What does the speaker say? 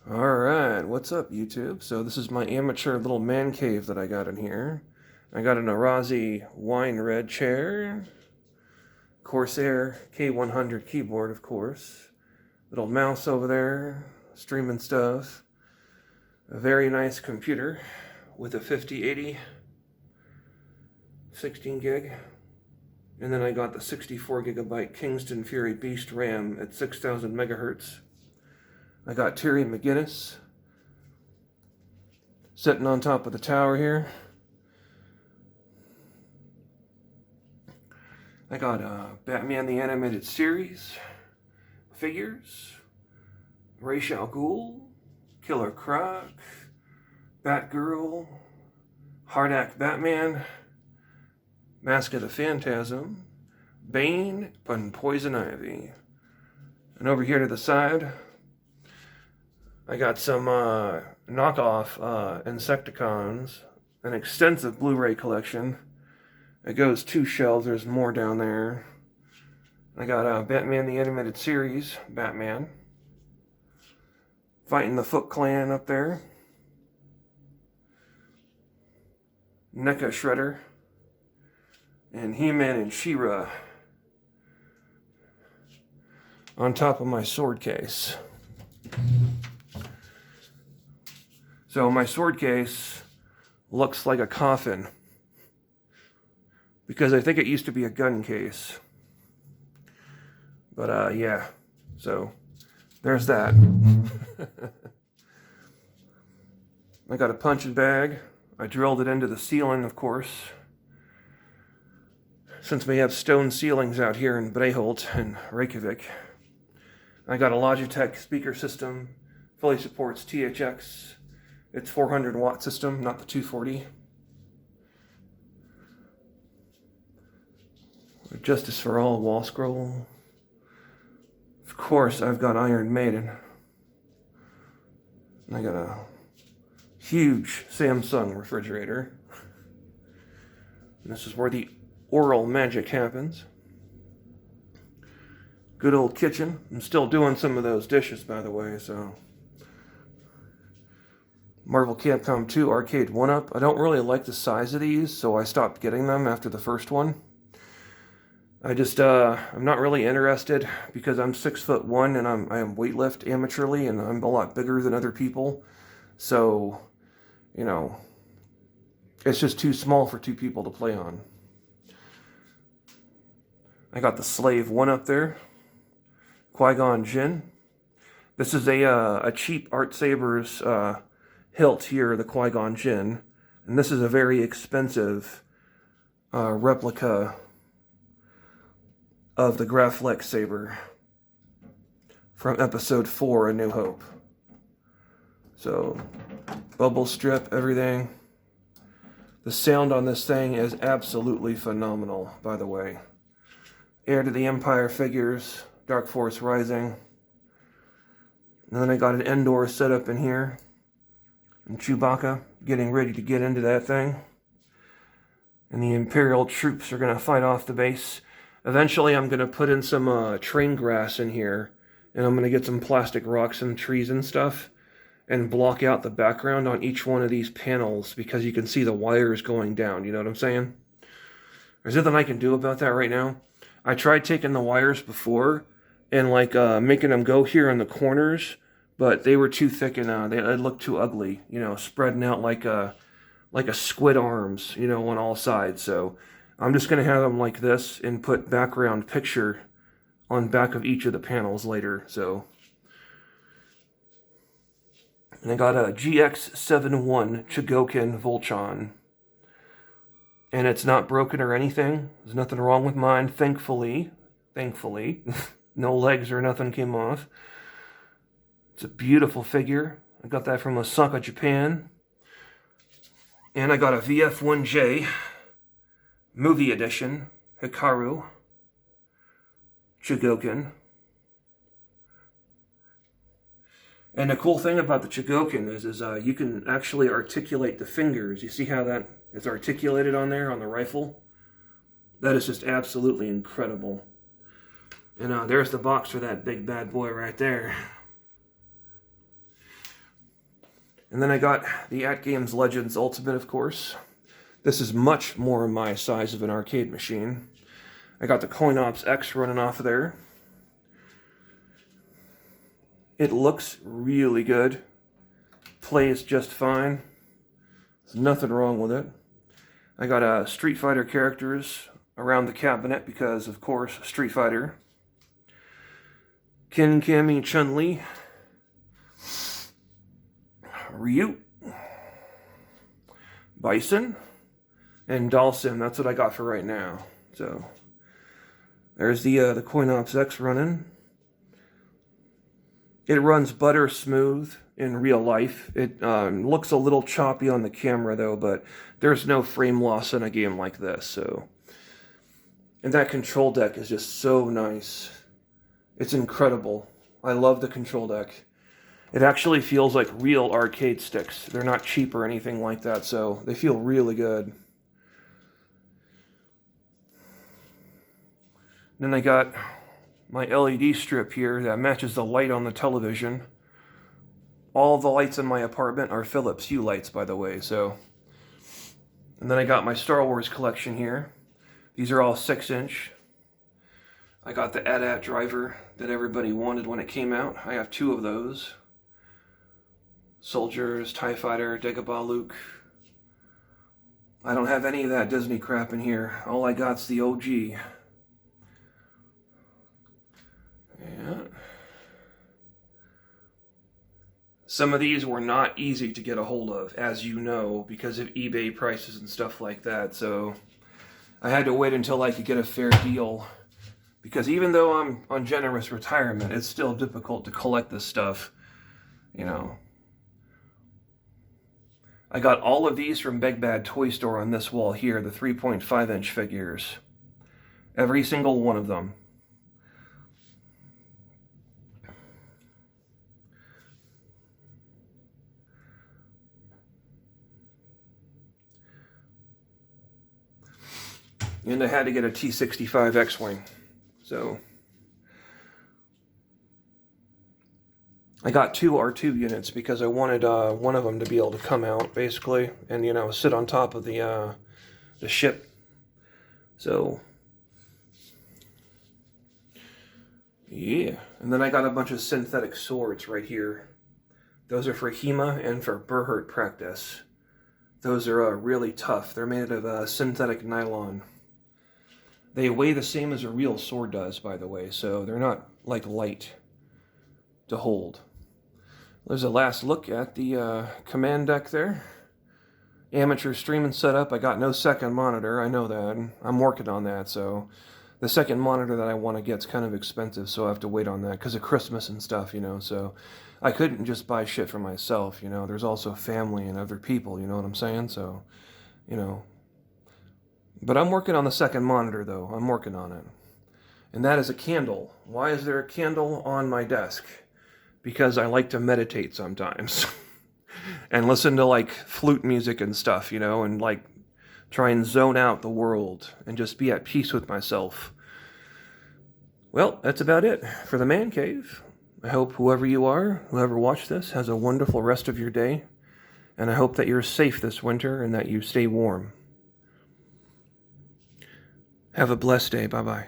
Alright, what's up YouTube? So this is my amateur little man cave that I got in here. I got an Arazi wine red chair, Corsair K100 keyboard of course, little mouse over there, streaming stuff, a very nice computer with a 5080 16 gig, and then I got the 64 gigabyte Kingston Fury Beast RAM at 6000 megahertz. I got Terry McGinnis sitting on top of the tower here. I got Batman the Animated Series figures, Ra's al Ghul, Killer Croc, Batgirl, Hardak Batman, Mask of the Phantasm, Bane, and Poison Ivy. And over here to the side, I got some knockoff Insecticons, an extensive Blu-ray collection. It goes 2 shelves, there's more down there. I got Batman the Animated Series, Batman. Fighting the Foot Clan up there. NECA Shredder. And He-Man and She-Ra on top of my sword case. So my sword case looks like a coffin because I think it used to be a gun case. But yeah, so there's that. I got a punching bag. I drilled it into the ceiling, of course, since we have stone ceilings out here in Breholt and Reykjavik. I got a Logitech speaker system, fully supports THX. It's 400 watt system, not the 240. Justice for All wall scroll. Of course, I've got Iron Maiden. I got a huge Samsung refrigerator. And this is where the oral magic happens. Good old kitchen. I'm still doing some of those dishes, by the way, so. Marvel Capcom 2 Arcade 1-Up. I don't really like the size of these, so I stopped getting them after the first one. I'm not really interested because I'm 6'1" and I am weightlift amateurly and I'm a lot bigger than other people. So, you know, it's just too small for 2 people to play on. I got the Slave 1 up there. Qui-Gon Jinn. This is a cheap Art Sabers hilt here, the Qui-Gon Jinn. And this is a very expensive replica of the Graflex saber from Episode 4, A New Hope. So, bubble strip, everything. The sound on this thing is absolutely phenomenal, by the way. Heir to the Empire figures, Dark Force Rising. And then I got an Endor set up in here. And Chewbacca getting ready to get into that thing. And the Imperial troops are going to fight off the base. Eventually I'm going to put in some train grass in here. And I'm going to get some plastic rocks and trees and stuff. And block out the background on each one of these panels. Because you can see the wires going down. You know what I'm saying? There's nothing I can do about that right now. I tried taking the wires before. And making them go here in the corners. But they were too thick and they looked too ugly. You know, spreading out like a squid arms, you know, on all sides. So I'm just going to have them like this and put background picture on back of each of the panels later. So, and I got a GX71 Chogokin Voltron. And it's not broken or anything. There's nothing wrong with mine, thankfully. Thankfully. No legs or nothing came off. It's a beautiful figure. I got that from Osaka, Japan. And I got a VF1J Movie Edition Hikaru Chogokin. And the cool thing about the Chogokin is you can actually articulate the fingers. You see how that is articulated on there on the rifle? That is just absolutely incredible. And there's the box for that big bad boy right there. And then I got the AtGames Legends Ultimate, of course. This is much more my size of an arcade machine. I got the CoinOps X running off of there. It looks really good. Plays just fine. There's nothing wrong with it. I got Street Fighter characters around the cabinet because, of course, Street Fighter. Ken, Cammy, Chun-Li. Ryu. Bison. And Dhalsim. That's what I got for right now. So, there's the CoinOps X running. It runs butter smooth in real life. It looks a little choppy on the camera though, but there's no frame loss in a game like this. So, and that control deck is just so nice. It's incredible. I love the control deck. It actually feels like real arcade sticks. They're not cheap or anything like that, so they feel really good. Then I got my LED strip here that matches the light on the television. All the lights in my apartment are Philips Hue lights, by the way, so. And then I got my Star Wars collection here. These are all 6-inch. I got the AT-AT driver that everybody wanted when it came out. I have 2 of those. Soldiers, TIE Fighter, Dagobah Luke. I don't have any of that Disney crap in here. All I got's the OG. Yeah. Some of these were not easy to get a hold of, as you know, because of eBay prices and stuff like that. So I had to wait until I could get a fair deal. Because even though I'm on generous retirement, it's still difficult to collect this stuff, you know. I got all of these from Big Bad Toy Store on this wall here, the 3.5-inch figures. Every single one of them. And I had to get a T-65 X-Wing. So I got 2 R2 units because I wanted one of them to be able to come out, basically, and, you know, sit on top of the ship. So, yeah. And then I got a bunch of synthetic swords right here. Those are for HEMA and for Berhert practice. Those are really tough. They're made of synthetic nylon. They weigh the same as a real sword does, by the way, so they're not, like, light to hold. There's a last look at the command deck there. Amateur streaming setup. I got no second monitor, I know that. I'm working on that, so the second monitor that I want to get is kind of expensive, so I have to wait on that because of Christmas and stuff, you know, so I couldn't just buy shit for myself, you know. There's also family and other people, you know what I'm saying? So, you know. But I'm working on the second monitor, though. I'm working on it. And that is a candle. Why is there a candle on my desk? Because I like to meditate sometimes. And listen to, like, flute music and stuff, you know, and, like, try and zone out the world and just be at peace with myself. Well, that's about it for the Man Cave. I hope whoever you are, whoever watched this, has a wonderful rest of your day. And I hope that you're safe this winter and that you stay warm. Have a blessed day. Bye-bye.